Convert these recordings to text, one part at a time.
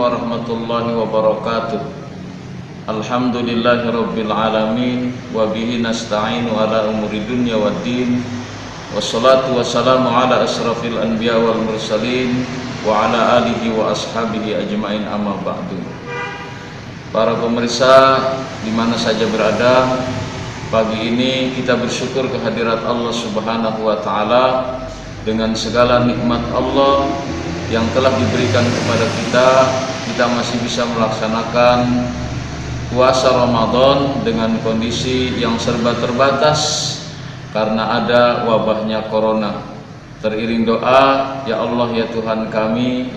warahmatullahi wabarakatuh. Alhamdulillahirabbil alamin wa bihi nasta'inu ala umuri dunya waddin. Wassalatu wassalamu ala asrafil anbiya wal mursalin wa ala alihi wa ashabihi ajmain, amma ba'du. Para pemirsa di mana saja berada, pagi ini kita bersyukur kehadirat Allah Subhanahu wa taala dengan segala nikmat Allah yang telah diberikan kepada kita masih bisa melaksanakan puasa Ramadan dengan kondisi yang serba terbatas karena ada wabahnya corona. Teriring doa, ya Allah ya Tuhan kami,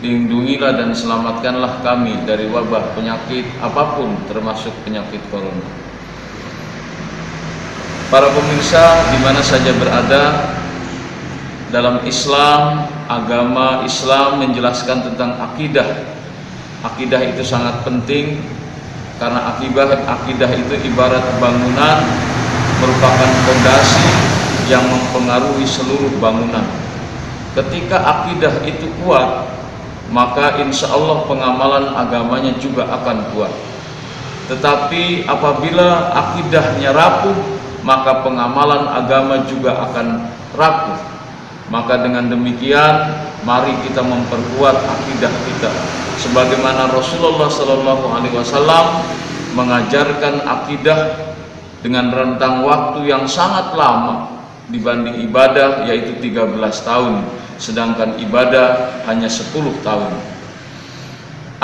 lindungilah dan selamatkanlah kami dari wabah penyakit apapun termasuk penyakit corona. Para pemirsa di mana saja berada, dalam Islam, agama Islam menjelaskan tentang akidah. Akidah itu sangat penting karena akidah itu ibarat bangunan, merupakan fondasi yang mempengaruhi seluruh bangunan. Ketika akidah itu kuat, maka insya Allah pengamalan agamanya juga akan kuat. Tetapi apabila akidahnya rapuh, maka pengamalan agama juga akan rapuh. Maka dengan demikian mari kita memperkuat akidah kita sebagaimana Rasulullah SAW mengajarkan akidah dengan rentang waktu yang sangat lama dibanding ibadah, yaitu 13 tahun, sedangkan ibadah hanya 10 tahun.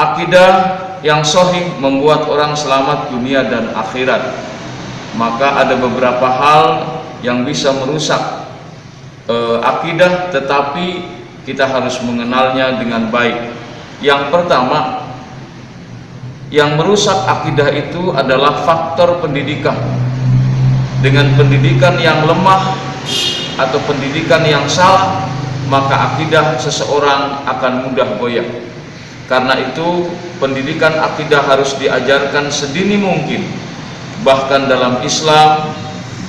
Akidah yang sahih membuat orang selamat dunia dan akhirat. Maka ada beberapa hal yang bisa merusak akidah, tetapi kita harus mengenalnya dengan baik. Yang pertama, yang merusak akidah itu adalah faktor pendidikan. Dengan pendidikan yang lemah atau pendidikan yang salah, maka akidah seseorang akan mudah goyah. Karena itu pendidikan akidah harus diajarkan sedini mungkin. Bahkan dalam Islam,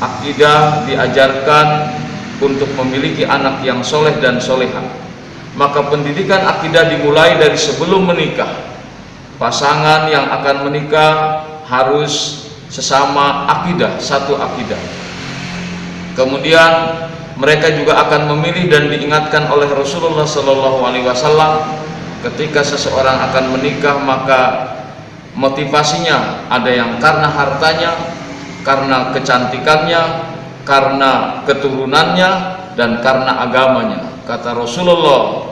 akidah diajarkan untuk memiliki anak yang soleh dan solehah. Maka pendidikan akidah dimulai dari sebelum menikah. Pasangan yang akan menikah harus sesama akidah, satu akidah. Kemudian mereka juga akan memilih dan diingatkan oleh Rasulullah SAW ketika seseorang akan menikah, maka motivasinya ada yang karena hartanya, karena kecantikannya, karena keturunannya, dan karena agamanya. Kata Rasulullah,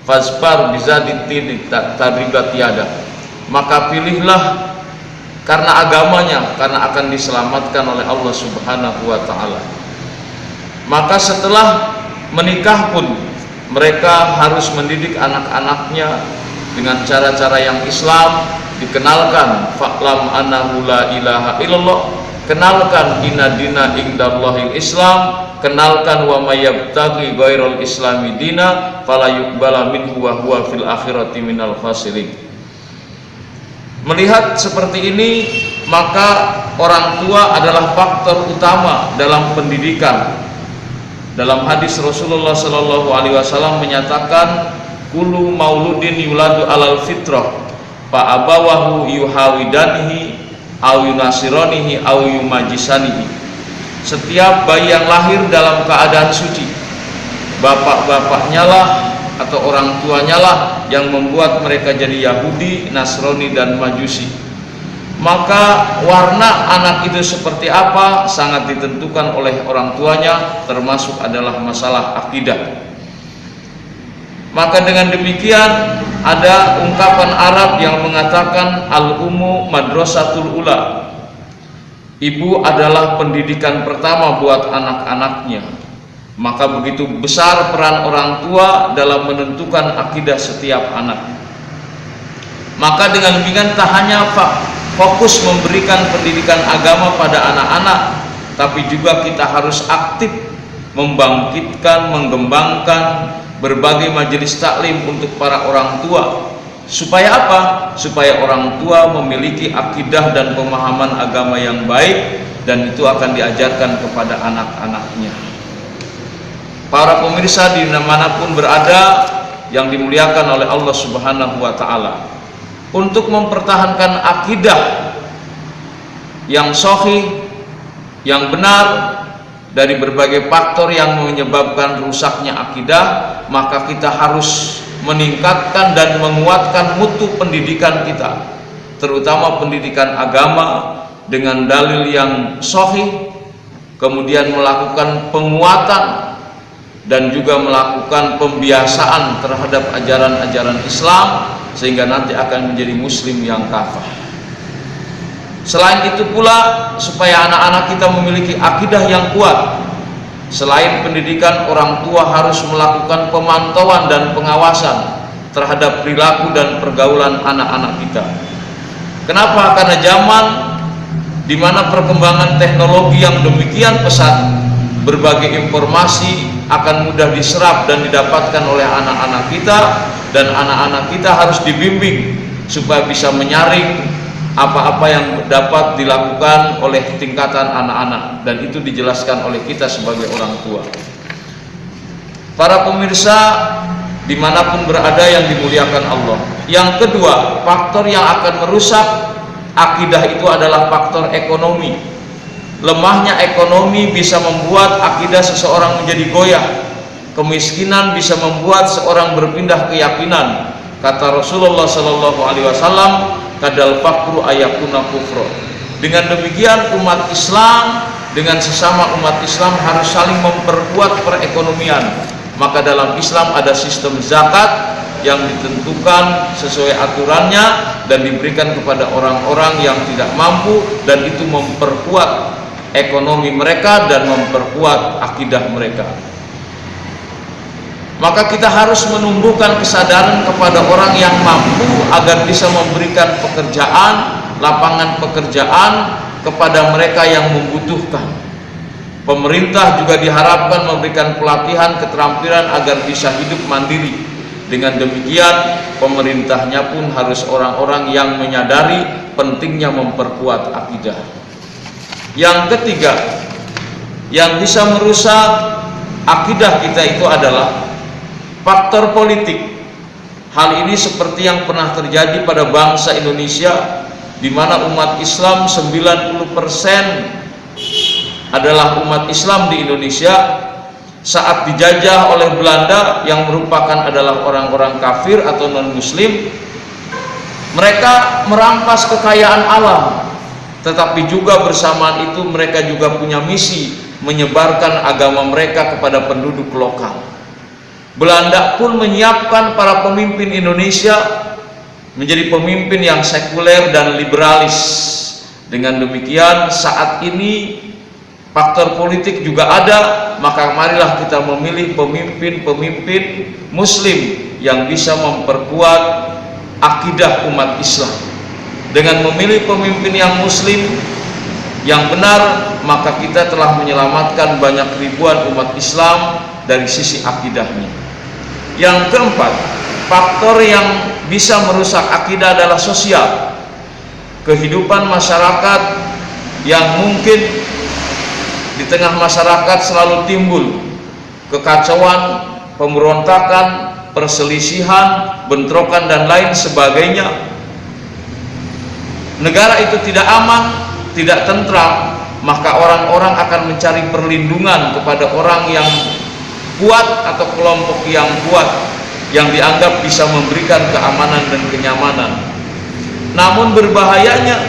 "Fasbar bizadid tadribat yada." Maka pilihlah karena agamanya, karena akan diselamatkan oleh Allah Subhanahu wa taala. Maka setelah menikah pun mereka harus mendidik anak-anaknya dengan cara-cara yang Islam. Dikenalkan fa'lam annahu la ilaha illallah, kenalkan inna dina indallahil Islam, kenalkan wa may yabtaghi ghairal islami dina fala yuqbala minhu wa huwa fil akhirati minal khasirin. Melihat seperti ini, maka orang tua adalah faktor utama dalam pendidikan. Dalam hadis Rasulullah SAW menyatakan, kullu mauludin yuladu alal fitrah fa abawahu yuhawidanihi aw yunasironihi aw yumajisanihi. Setiap bayi yang lahir dalam keadaan suci, bapak-bapaknya lah atau orang tuanya lah yang membuat mereka jadi Yahudi, Nasrani, dan Majusi. Maka warna anak itu seperti apa sangat ditentukan oleh orang tuanya, termasuk adalah masalah akidah. Maka dengan demikian ada ungkapan Arab yang mengatakan al-ummu madrasatul ula. Ibu adalah pendidikan pertama buat anak-anaknya. Maka begitu besar peran orang tua dalam menentukan akidah setiap anak. Maka dengan demikian tak hanya fokus memberikan pendidikan agama pada anak-anak, tapi juga kita harus aktif membangkitkan, mengembangkan berbagai majelis taklim untuk para orang tua. Supaya apa? Supaya orang tua memiliki akidah dan pemahaman agama yang baik, dan itu akan diajarkan kepada anak-anaknya. Para pemirsa dimanapun berada, yang dimuliakan oleh Allah Subhanahu wa taala, untuk mempertahankan akidah yang sahih, yang benar dari berbagai faktor yang menyebabkan rusaknya akidah, maka kita harus meningkatkan dan menguatkan mutu pendidikan kita, terutama pendidikan agama dengan dalil yang sahih, kemudian melakukan penguatan dan juga melakukan pembiasaan terhadap ajaran-ajaran Islam sehingga nanti akan menjadi muslim yang kafah. Selain itu pula, supaya anak-anak kita memiliki akidah yang kuat, selain pendidikan, orang tua harus melakukan pemantauan dan pengawasan terhadap perilaku dan pergaulan anak-anak kita. Kenapa? Karena zaman di mana perkembangan teknologi yang demikian pesat, berbagai informasi akan mudah diserap dan didapatkan oleh anak-anak kita, dan anak-anak kita harus dibimbing supaya bisa menyaring apa-apa yang dapat dilakukan oleh tingkatan anak-anak, dan itu dijelaskan oleh kita sebagai orang tua. Para pemirsa dimanapun berada yang dimuliakan Allah, yang kedua, faktor yang akan merusak akidah itu adalah faktor ekonomi. Lemahnya ekonomi bisa membuat akidah seseorang menjadi goyah. Kemiskinan bisa membuat seorang berpindah keyakinan. Kata Rasulullah Sallallahu Alaihi Wasallam, kadal fakru ayakuna kufro. Dengan demikian umat Islam dengan sesama umat Islam harus saling memperkuat perekonomian. Maka dalam Islam ada sistem zakat yang ditentukan sesuai aturannya dan diberikan kepada orang-orang yang tidak mampu, dan itu memperkuat ekonomi mereka dan memperkuat akidah mereka. Maka kita harus menumbuhkan kesadaran kepada orang yang mampu agar bisa memberikan pekerjaan, lapangan pekerjaan kepada mereka yang membutuhkan. Pemerintah juga diharapkan memberikan pelatihan keterampilan agar bisa hidup mandiri. Dengan demikian, pemerintahnya pun harus orang-orang yang menyadari pentingnya memperkuat akidah. Yang ketiga, yang bisa merusak akidah kita itu adalah faktor politik. Hal ini seperti yang pernah terjadi pada bangsa Indonesia, di mana umat Islam 90% adalah umat Islam di Indonesia. Saat dijajah oleh Belanda yang merupakan adalah orang-orang kafir atau non-muslim, mereka merampas kekayaan alam, tetapi juga bersamaan itu mereka juga punya misi menyebarkan agama mereka kepada penduduk lokal. Belanda pun menyiapkan para pemimpin Indonesia menjadi pemimpin yang sekuler dan liberalis. Dengan demikian, saat ini faktor politik juga ada, maka marilah kita memilih pemimpin-pemimpin muslim yang bisa memperkuat akidah umat Islam. Dengan memilih pemimpin yang muslim yang benar, maka kita telah menyelamatkan banyak ribuan umat Islam dari sisi akidahnya. Yang keempat, faktor yang bisa merusak akidah adalah sosial. Kehidupan masyarakat yang mungkin di tengah masyarakat selalu timbul kekacauan, pemberontakan, perselisihan, bentrokan dan lain sebagainya. Negara itu tidak aman, tidak tentram, maka orang-orang akan mencari perlindungan kepada orang yang kuat atau kelompok yang kuat yang dianggap bisa memberikan keamanan dan kenyamanan. Namun berbahayanya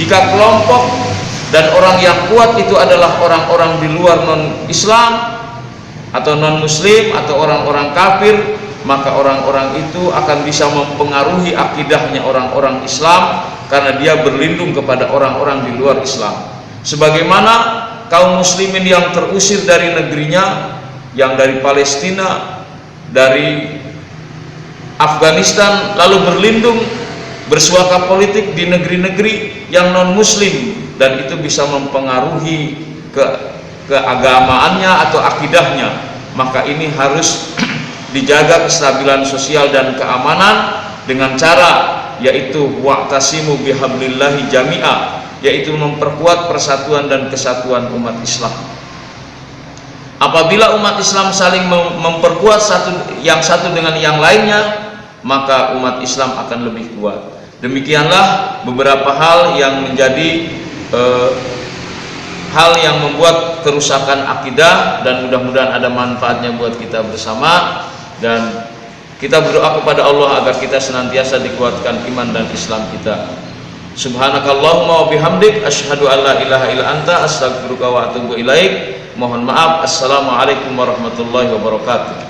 jika kelompok dan orang yang kuat itu adalah orang-orang di luar non-Islam atau non-Muslim atau orang-orang kafir, maka orang-orang itu akan bisa mempengaruhi akidahnya orang-orang Islam karena dia berlindung kepada orang-orang di luar Islam. Sebagaimana kaum muslimin yang terusir dari negerinya, yang dari Palestina, dari Afghanistan, lalu berlindung bersuaka politik di negeri-negeri yang non-muslim, dan itu bisa mempengaruhi keagamaannya atau akidahnya. Maka ini harus dijaga kestabilan sosial dan keamanan dengan cara yaitu wa'tasimu bihablillahi jami'a, yaitu memperkuat persatuan dan kesatuan umat Islam. Apabila umat Islam saling memperkuat yang satu dengan yang lainnya, maka umat Islam akan lebih kuat. Demikianlah beberapa hal yang menjadi hal yang membuat kerusakan akidah, dan mudah-mudahan ada manfaatnya buat kita bersama, dan kita berdoa kepada Allah agar kita senantiasa dikuatkan iman dan Islam kita. Subhanakallahumma wa bihamdik asyhadu an la ilaha illa anta astaghfiruka wa atubu ilaik. Mohon maaf. Assalamualaikum warahmatullahi wabarakatuh.